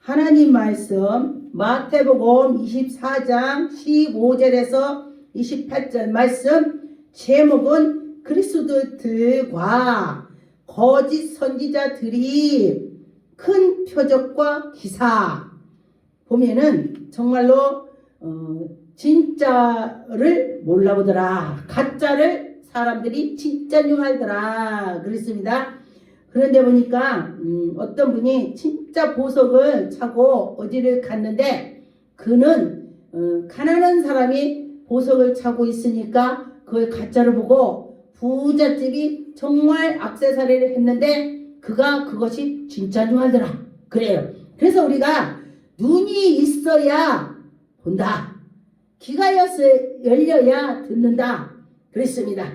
하나님 말씀 마태복음 24장 15절에서 28절 말씀, 제목은 그리스도들과 거짓 선지자들이 큰 표적과 기사. 보면은 정말로 진짜를 몰라보더라, 가짜를 사람들이 진짜인 줄 알더라 그랬습니다. 그런데 보니까 어떤 분이 진짜 보석을 차고 어디를 갔는데, 그는 가난한 사람이 보석을 차고 있으니까 그걸 가짜로 보고 부잣집이 정말 액세서리를 했는데 그가 그것이 진짜인 줄 알더라 그래요. 그래서 우리가 눈이 있어야 본다, 귀가 열려야 듣는다 그랬습니다.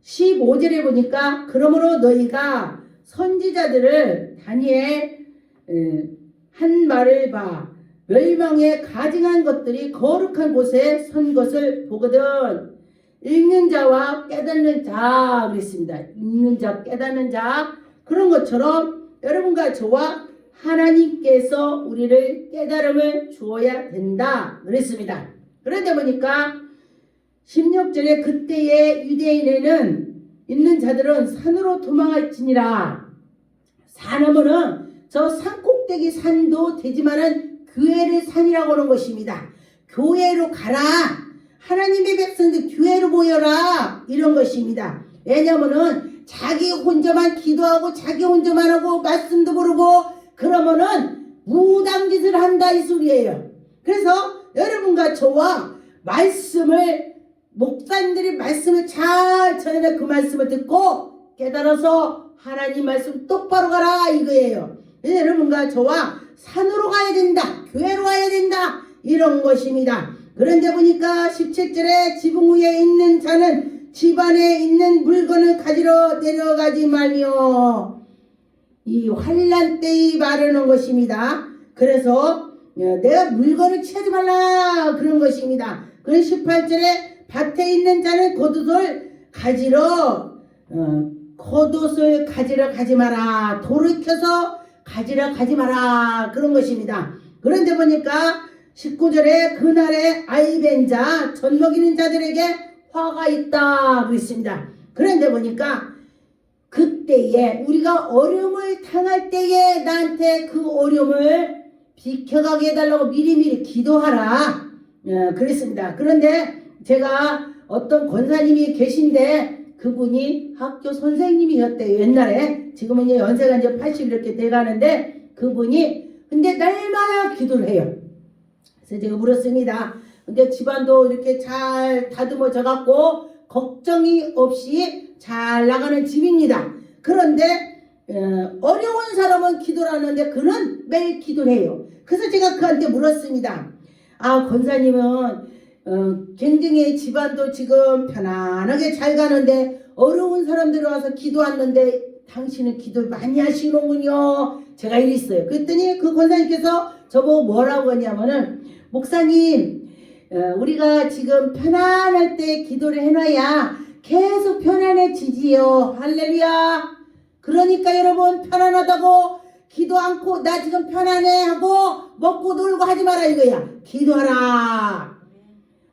15절에 보니까 그러므로 너희가 선지자들을 다니엘 한 말을 봐 멸망에 가증한 것들이 거룩한 곳에 선 것을 보거든. 읽는 자와 깨닫는 자 그랬습니다. 읽는 자, 깨닫는 자, 그런 것처럼 여러분과 저와 하나님께서 우리를 깨달음을 주어야 된다 그랬습니다. 그런데 보니까 16절에 그때의 유대인에는 있는 자들은 산으로 도망할지니라. 산하면은 저 산꼭대기 산도 되지만은 교회를 산이라고 하는 것입니다. 교회로 가라, 하나님의 백성들 교회로 모여라, 이런 것입니다. 왜냐면은 자기 혼자만 기도하고 자기 혼자만 하고 말씀도 모르고 그러면은 무당짓을 한다 이 소리예요. 그래서 여러분과 저와 말씀을, 목사님들이 말씀을 잘 전해내 그 말씀을 듣고 깨달아서 하나님 말씀 똑바로 가라 이거예요. 여러분과 저와 산으로 가야 된다, 교회로 가야 된다, 이런 것입니다. 그런데 보니까 17절에 지붕 위에 있는 자는 집 안에 있는 물건을 가지러 내려가지 말며, 이 환난 때에 바르는 것입니다. 그래서 내가 물건을 취하지 말라 그런 것입니다. 그래서 18절에 밭에 있는 자는 겉옷을 가지러 가지 마라, 돌을 켜서 가지러 가지 마라 그런 것입니다. 그런데 보니까 19절에 그날에 아이벤 자, 젖 먹이는 자들에게 화가 있다 그랬습니다. 그런데 보니까 그때에 우리가 어려움을 당할 때에 나한테 그 어려움을 비켜가게 해달라고 미리미리 기도하라 그랬습니다. 그런데 제가 어떤 권사님이 계신데 그분이 학교 선생님이셨대요 옛날에. 지금은 이제 연세가 이제 80 이렇게 돼가는데 그분이 근데 날마다 기도를 해요. 그래서 제가 물었습니다. 근데 집안도 이렇게 잘 다듬어져 갖고 걱정이 없이 잘 나가는 집입니다. 그런데 어려운 사람은 기도를 하는데 그는 매일 기도를 해요. 그래서 제가 그한테 물었습니다. 아, 권사님은 굉장히 집안도 지금 편안하게 잘 가는데 어려운 사람들이 와서 기도하는데 당신은 기도를 많이 하시는군요. 제가 이랬어요. 그랬더니 그 권사님께서 저보고 뭐라고 하냐면은, 목사님 우리가 지금 편안할 때 기도를 해놔야 계속 편안해지지요. 할렐루야. 그러니까 여러분 편안하다고 기도 않고 나 지금 편안해 하고 먹고 놀고 하지 마라 이거야. 기도하라.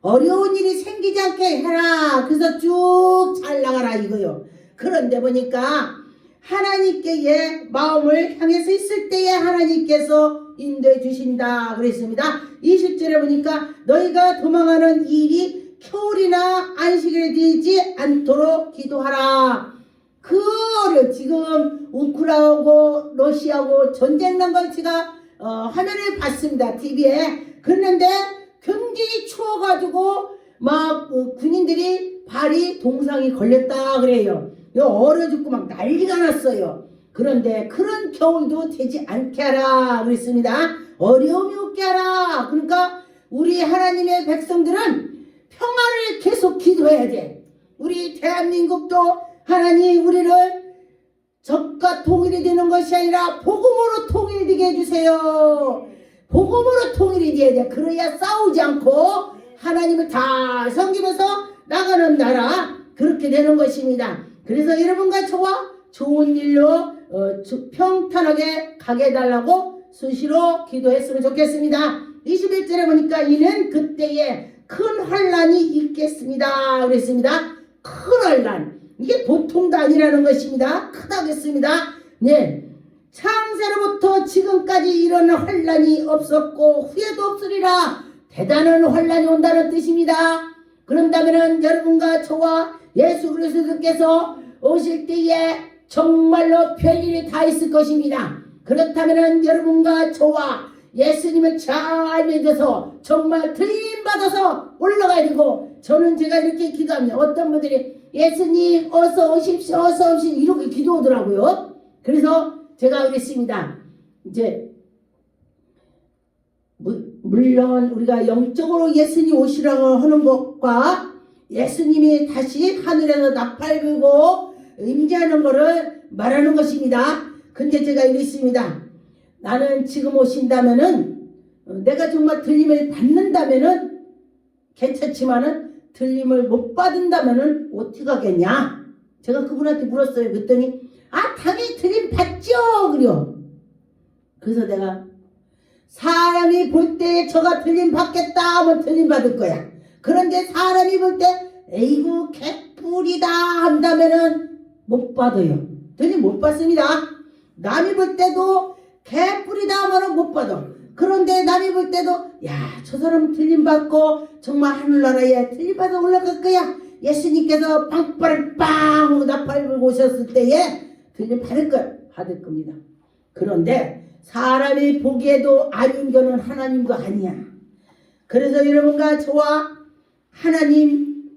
어려운 일이 생기지 않게 해라. 그래서 쭉 잘 나가라 이거요. 그런데 보니까 하나님께의 마음을 향해서 있을 때에 하나님께서 인도해 주신다 그랬습니다. 20절에 보니까 너희가 도망하는 일이 겨울이나 안식일에 되지 않도록 기도하라. 그 어려움, 지금 우크라이나하고 러시아하고 전쟁 난 걸 제가 화면을 봤습니다. TV에. 그런데 굉장히 추워가지고 막 군인들이 발이 동상이 걸렸다 그래요. 얼어 죽고 막 난리가 났어요. 그런데 그런 겨울도 되지 않게 하라 그랬습니다. 어려움이 없게 하라. 그러니까 우리 하나님의 백성들은 평화를 계속 기도해야 돼. 우리 대한민국도 하나님 우리를 적과 통일이 되는 것이 아니라 복음으로 통일되게 해주세요. 복음으로 통일이 돼야 돼. 그래야 싸우지 않고 하나님을 다 섬기면서 나가는 나라, 그렇게 되는 것입니다. 그래서 여러분과 저와 좋은 일로 평탄하게 가게 해달라고 수시로 기도했으면 좋겠습니다. 21절에 보니까 이는 그때에 큰 환란이 있겠습니다. 그랬습니다. 큰 환란. 이게 보통도 아니라는 것입니다. 크다겠습니다. 네. 창세로부터 지금까지 이런 환란이 없었고 후에도 없으리라. 대단한 환란이 온다는 뜻입니다. 그런다면은 여러분과 저와 예수 그리스도께서 오실 때에 정말로 별일이 다 있을 것입니다. 그렇다면은 여러분과 저와 예수님을 잘 믿어서 정말 들림받아서 올라가야 되고, 저는 제가 이렇게 기도합니다. 어떤 분들이 예수님 어서 오십시오 어서 오십시오 이렇게 기도하더라고요. 그래서 제가 그랬습니다. 이제 물론 우리가 영적으로 예수님 오시라고 하는 것과 예수님이 다시 하늘에서 나팔 불고 임재하는 것을 말하는 것입니다. 근데 제가 이랬습니다. 나는 지금 오신다면은 내가 정말 들림을 받는다면은 괜찮지만은 들림을 못 받는다면은 어떻게 하겠냐? 제가 그분한테 물었어요. 그랬더니 당연히 들림 받죠. 그래요. 그래서 내가 사람이 볼 때 저가 들림 받겠다 하면 들림 받을 거야. 그런데 사람이 볼 때 에이구 개뿔이다 한다면은 못 받아요. 들림 못 받습니다. 남이 볼 때도 개뿔이다 하면은 못 받아. 그런데 남이 볼 때도 저 사람 들림 받고 정말 하늘나라에 들림 받아 올라갈 거야. 예수님께서 빵빠를 빵 하고 나팔 불고 오셨을 때에 들림 받을 겁니다. 그런데 사람이 보기에도 아닌 거는 하나님도 아니야. 그래서 여러분과 저와 하나님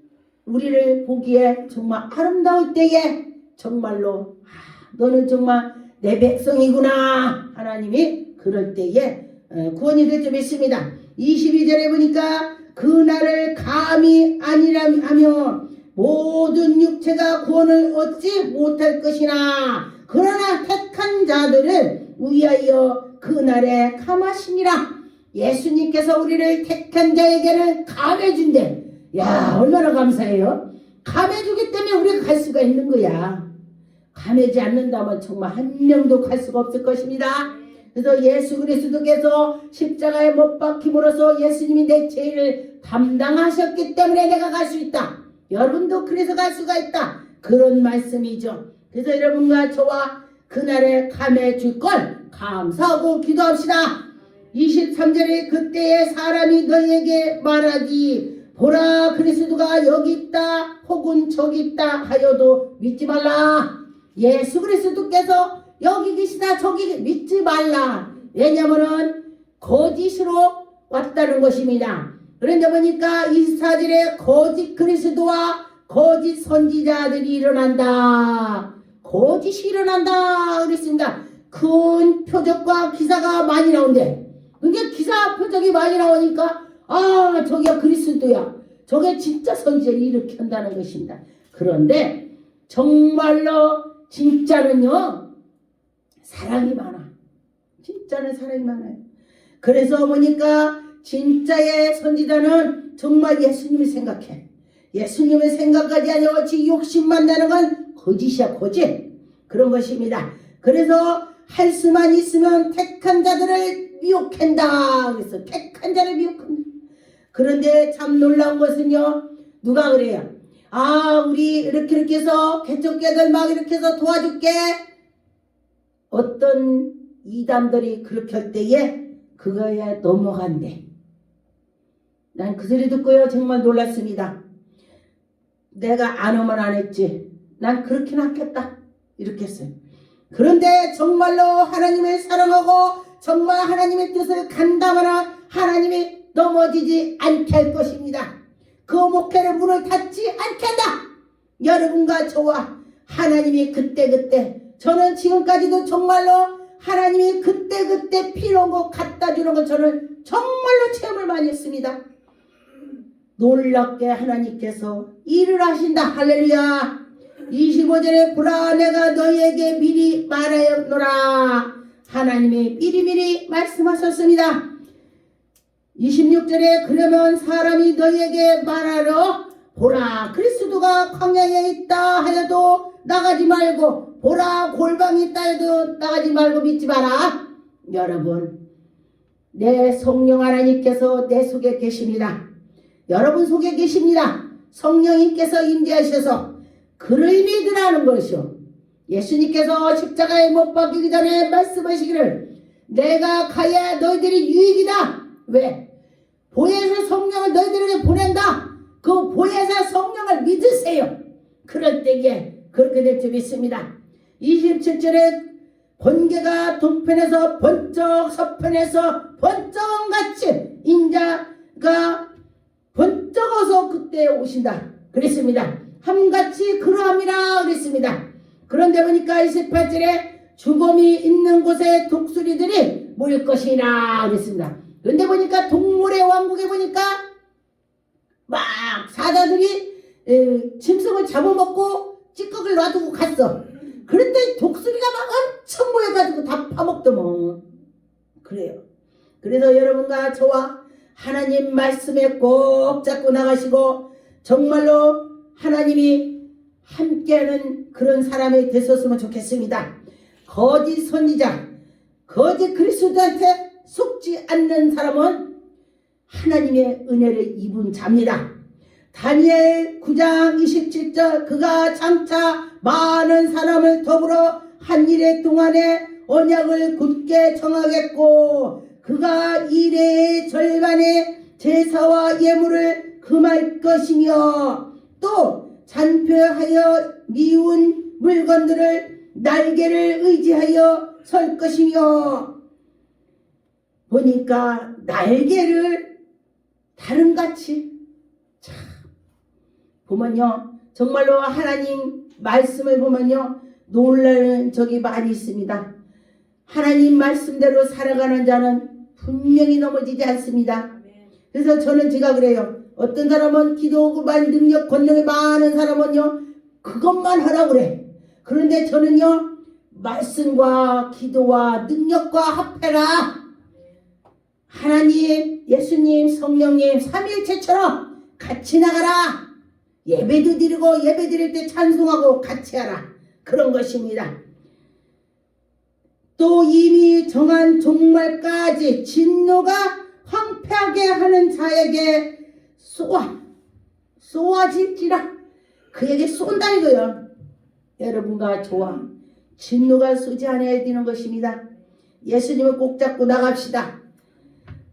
우리를 보기에 정말 아름다울 때에 정말로 너는 정말 내 백성이구나 하나님이 그럴 때에 구원이 될 줄 믿습니다. 22절에 보니까 그날을 감히 아니라며 모든 육체가 구원을 얻지 못할 것이나 그러나 택한 자들은 위하여 그날에 감하시니라. 예수님께서 우리를 택한 자에게는 감해준대. 얼마나 감사해요. 감해주기 때문에 우리가 갈 수가 있는 거야. 감해지 않는다면 정말 한 명도 갈 수가 없을 것입니다. 그래서 예수 그리스도께서 십자가에 못 박힘으로써 예수님이 내 죄를 담당하셨기 때문에 내가 갈 수 있다. 여러분도 그래서 갈 수가 있다. 그런 말씀이죠. 그래서 여러분과 저와 그날에 감해줄 걸 감사하고 기도합시다. 23절에 그때에 사람이 너희에게 말하기 보라 그리스도가 여기 있다 혹은 저기 있다 하여도 믿지 말라. 예수 그리스도께서 여기 계시다 저기 믿지 말라. 왜냐하면 거짓으로 왔다는 것입니다. 그런데 보니까 24절에 거짓 그리스도와 거짓 선지자들이 일어난다. 거짓이 일어난다 그랬습니다. 큰 표적과 기사가 많이 나온대. 그게 기사 표적이 많이 나오니까 저게 그리스도야. 저게 진짜 선지자를 이렇게 한다는 것입니다. 그런데 정말로 진짜는요 사랑이 많아. 진짜는 사랑이 많아요. 그래서 보니까 진짜의 선지자는 정말 예수님을 생각해. 예수님을 생각하지 아니하고 오직 욕심만 내는 건 거짓이야. 거짓. 그런 것입니다. 그래서 할 수만 있으면 택한 자들을 미혹한다. 그래서 택한 자를 미혹한다. 그런데 참 놀라운 것은요. 누가 그래요? 우리 이렇게 해서 개척교회들 막 이렇게 해서 도와줄게. 어떤 이단들이 그렇게 할 때에 그거에 넘어간대. 난 그 소리 듣고요. 정말 놀랐습니다. 내가 안 하면 안 했지. 난 그렇게는 하겠다. 이렇게 했어요. 그런데 정말로 하나님을 사랑하고 정말 하나님의 뜻을 간다면 하나님이 넘어지지 않게 할 것입니다. 그 목회를 문을 닫지 않게 한다. 여러분과 저와 하나님이 그때그때 저는 지금까지도 정말로 하나님이 그때그때 필요한 거 갖다 주는 거 저는 정말로 체험을 많이 했습니다. 놀랍게 하나님께서 일을 하신다. 할렐루야. 25절에 보라 내가 너희에게 미리 말하였노라. 하나님이 미리미리 말씀하셨습니다. 26절에 그러면 사람이 너희에게 말하러 보라 그리스도가 광야에 있다 하여도 나가지 말고 보라 골방이 있다 해도 나가지 말고 믿지 마라. 여러분, 내 성령 하나님께서 내 속에 계십니다. 여러분 속에 계십니다. 성령님께서 임재하셔서 그를 믿으라는 것이요. 예수님께서 십자가에 못 박히기 전에 말씀하시기를 내가 가야 너희들이 유익이다. 왜? 보혜사 성령을 너희들에게 보낸다. 그 보혜사 성령을 믿으세요. 그럴 때에 그렇게 될 줄 믿습니다. 27절에 번개가 동편에서 번쩍 서편에서 번쩍같이 인자가 번쩍어서 그때 오신다 그랬습니다. 함같이 그러함이라 그랬습니다. 그런데 보니까 28절에 죽음이 있는 곳에 독수리들이 모일 것이라 그랬습니다. 그런데 보니까 동물의 왕국에 보니까 막 사자들이 짐승을 잡아먹고 찌꺼기를 놔두고 갔어. 그랬더니 독수리가 막 엄청 모여가지고 다 파먹더만. 그래요. 그래서 여러분과 저와 하나님 말씀에 꼭 잡고 나가시고 정말로 하나님이 함께하는 그런 사람이 됐었으면 좋겠습니다. 거짓 선지자, 거짓 그리스도한테 속지 않는 사람은 하나님의 은혜를 입은 자입니다. 다니엘 9장 27절 그가 장차 많은 사람을 더불어 한 일의 동안에 언약을 굳게 정하겠고 그가 일의 절반의 제사와 예물을 금할 것이며 또 잔표하여 미운 물건들을 날개를 의지하여 설 것이며 보니까 날개를 다름같이 참 보면요 정말로 하나님 말씀을 보면요 놀라는 적이 많이 있습니다. 하나님 말씀대로 살아가는 자는 분명히 넘어지지 않습니다. 그래서 저는 제가 그래요. 어떤 사람은 기도만 능력 권능이 많은 사람은요 그것만 하라고 그래. 그런데 저는요 말씀과 기도와 능력과 합해라. 하나님, 예수님, 성령님 삼위일체처럼 같이 나가라. 예배도 드리고 예배 드릴 때 찬송하고 같이 하라. 그런 것입니다. 또 이미 정한 종말까지 진노가 황폐하게 하는 자에게 쏘아질지라. 그에게 쏜다 이거요. 여러분과 저와 진노가 쏘지 않아야 되는 것입니다. 예수님을 꼭 잡고 나갑시다.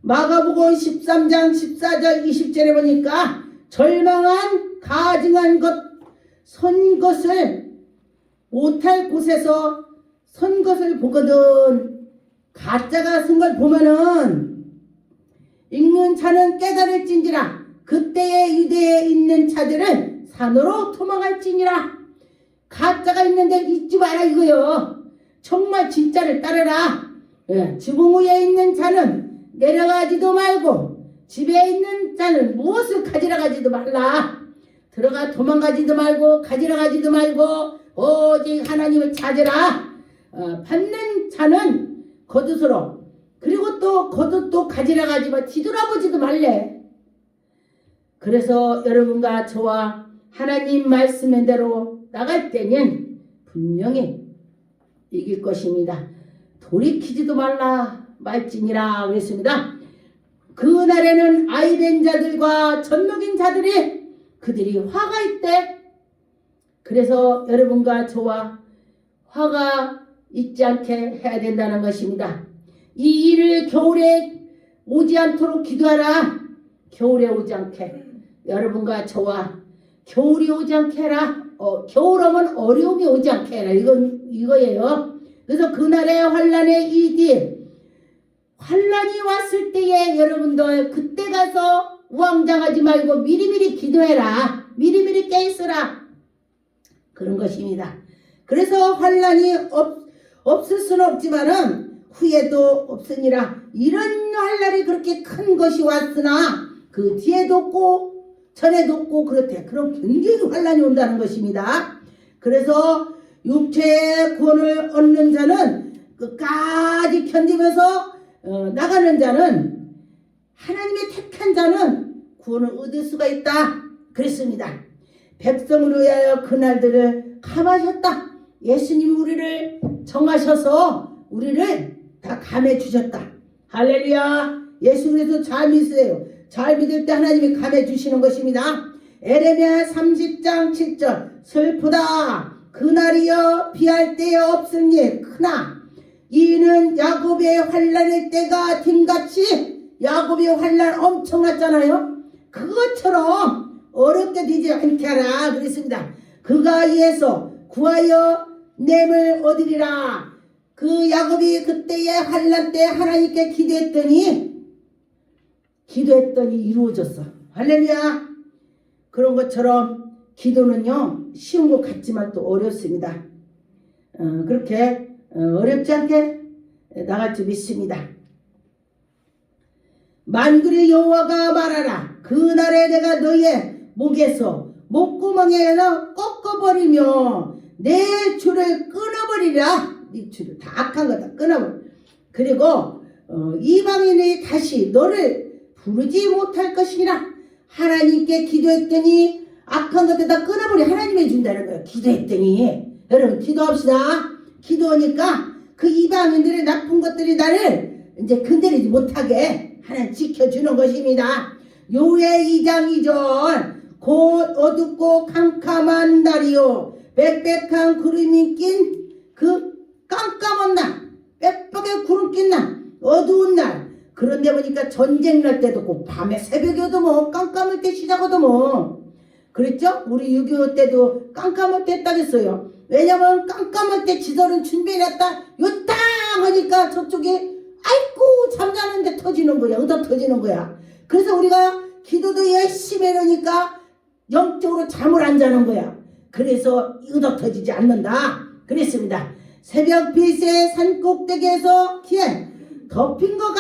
마가복음 13장 14절 20절에 보니까 절망한 가증한 선 것을 못할 곳에서 선 것을 보거든 가짜가 쓴 걸 보면은 읽는 자는 깨달을진지라 그때의 유대에 있는 자들은 산으로 도망할지니라. 가짜가 있는데 잊지 마라 이거요. 정말 진짜를 따르라. 지붕 위에 있는 자는 내려가지도 말고 집에 있는 자는 무엇을 가지러 가지도 말라. 들어가 도망가지도 말고 가지러 가지도 말고 오직 하나님을 찾으라. 받는 자는 겉옷으로 그리고 또 겉옷도 가지러 가지마 뒤돌아보지도 말래. 그래서 여러분과 저와 하나님 말씀대로 나갈 때는 분명히 이길 것입니다. 돌이키지도 말라 말지니라 그랬습니다. 그날에는 아이된 자들과 젖먹인 자들이 그들이 화가 있대. 그래서 여러분과 저와 화가 있지 않게 해야 된다는 것입니다. 이 일을 겨울에 오지 않도록 기도하라. 겨울에 오지 않게. 여러분과 저와 겨울이 오지 않게 해라. 겨울 오면 어려움이 오지 않게 해라. 이거예요. 그래서 그날의 환란의 이디 환란이 왔을 때에 여러분들 그때 가서 우왕장하지 말고 미리미리 기도해라. 미리미리 깨있어라. 그런 것입니다. 그래서 환란이 없을 수는 없지만은 후에도 없으니라. 이런 환란이 그렇게 큰 것이 왔으나 그 뒤에도 없고 전에도 없고 그렇대. 그럼 굉장히 환란이 온다는 것입니다. 그래서 육체의 구원을 얻는 자는 끝까지 견디면서 나가는 자는 하나님의 택한 자는 구원을 얻을 수가 있다 그랬습니다. 백성을 위하여 그날들을 감하셨다. 예수님이 우리를 정하셔서 우리를 다 감해 주셨다. 할렐루야. 예수 그리스도 잘 믿으세요. 잘 믿을 때 하나님이 감해 주시는 것입니다. 에레미야 30장 7절 슬프다 그날이여 피할 데에 없으니 크나 이는 야곱의 환난의 때가 팀같이 야곱의 환난 엄청났잖아요. 그것처럼 어렵게 되지 않게 하라 그랬습니다. 그가 이에서 구하여 냄을 얻으리라. 그 야곱이 그때의 환난 때 하나님께 기도했더니 이루어졌어. 할렐루야. 그런 것처럼 기도는요 쉬운 것 같지만 또 어렵습니다. 그렇게 어렵지 않게 나갈 줄 믿습니다. 만군의 여호와가 말하라. 그날에 내가 너희의 목에서 목구멍에서 꺾어버리며 내 줄을 끊어버리라. 네 줄을 다 악한 거 다 끊어버려. 그리고 이방인이 다시 너를 부르지 못할 것이라. 하나님께 기도했더니 악한 것들 다 끊어버려. 하나님이 준다는 거예요. 기도했더니. 여러분 기도합시다. 기도하니까 그 이방인들의 나쁜 것들이 나를 이제 건드리지 못하게 하나님 지켜주는 것입니다. 요해 2장 2절 곧 어둡고 캄캄한 날이요 빽빽한 구름이 낀 그 깜깜한 날 빽빽하게 구름 낀 날 어두운 날. 그런데 보니까 전쟁 날 때도 꼭 밤에 새벽에도 뭐 깜깜할 때 시작하도 뭐 그랬죠? 우리 6.25 때도 깜깜할 때 했다겠어요. 왜냐면 깜깜할 때 지도는 준비해놨다 요땅 하니까 저쪽에 아이고 잠자는데 터지는 거야. 의도 터지는 거야. 그래서 우리가 기도도 열심히 해놓으니까 영적으로 잠을 안 자는 거야. 그래서 의도 터지지 않는다 그랬습니다. 새벽 빛에 산꼭대기에서 기에 덮인 것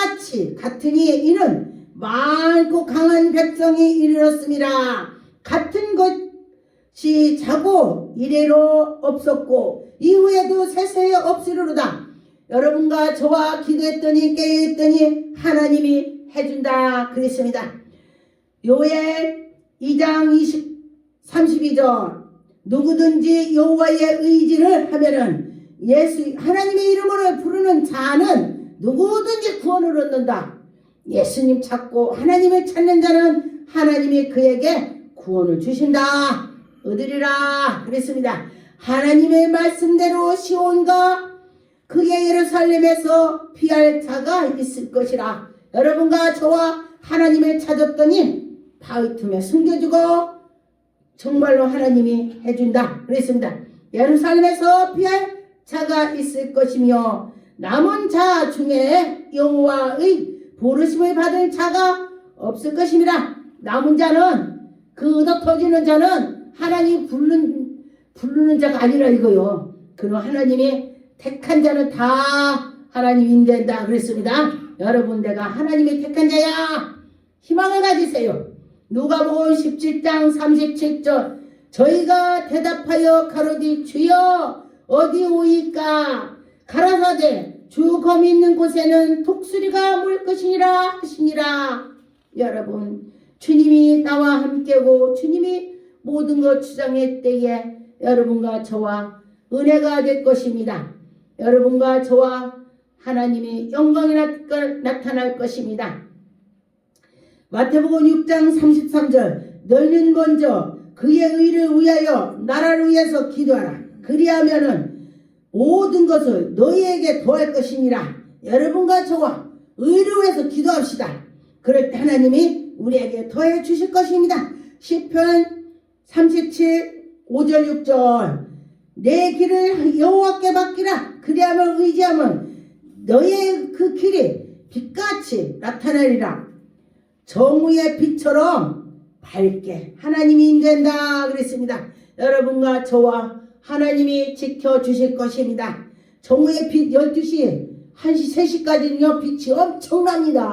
같으니 이는 많고 강한 백성이 이르렀습니다. 같은 것이 자고 이래로 없었고 이후에도 세세에 없으리로다. 여러분과 저와 기도했더니 깨어있더니 하나님이 해준다 그랬습니다. 요엘 2장 32절 누구든지 여호와의 의지를 하면은 하나님의 이름으로 부르는 자는 누구든지 구원을 얻는다. 예수님 찾고 하나님을 찾는 자는 하나님이 그에게 구원을 주신다. 얻으리라 그랬습니다. 하나님의 말씀대로 시온과 그의 예루살렘에서 피할 자가 있을 것이라. 여러분과 저와 하나님을 찾았더니 바위 틈에 숨겨주고 정말로 하나님이 해준다 그랬습니다. 예루살렘에서 피할 자가 있을 것이며 남은 자 중에 여호와의 부르심을 받을 자가 없을 것입니다. 남은 자는 그 얻어 터지는 자는 하나님 부르는 자가 아니라 이거요. 그럼 하나님이 택한 자는 다 하나님 인된다 그랬습니다. 여러분 내가 하나님의 택한 자야. 희망을 가지세요. 누가복음 17장 37절 저희가 대답하여 가로되 주여 어디 오이까 가라사대 주 검 있는 곳에는 독수리가 물 것이니라 하시니라. 여러분 주님이 나와 함께고 주님이 모든 것 주장할 때에 여러분과 저와 은혜가 될 것입니다. 여러분과 저와 하나님이 영광이 나타날 것입니다. 마태복음 6장 33절 너희는 먼저 그의 의를 위하여 나라를 위해서 기도하라. 그리하면은 모든 것을 너희에게 더할 것이니라. 여러분과 저와 의를 위해서 기도합시다. 그럴 때 하나님이 우리에게 더해 주실 것입니다. 시편 37 5절 6절 내 길을 여호와께 맡기라. 그리하면 의지하면 너희의 그 길이 빛같이 나타나리라. 정오의 빛처럼 밝게 하나님이 인된다 그랬습니다. 여러분과 저와 하나님이 지켜주실 것입니다. 정오의 빛 12시 1시 3시까지는요 빛이 엄청납니다.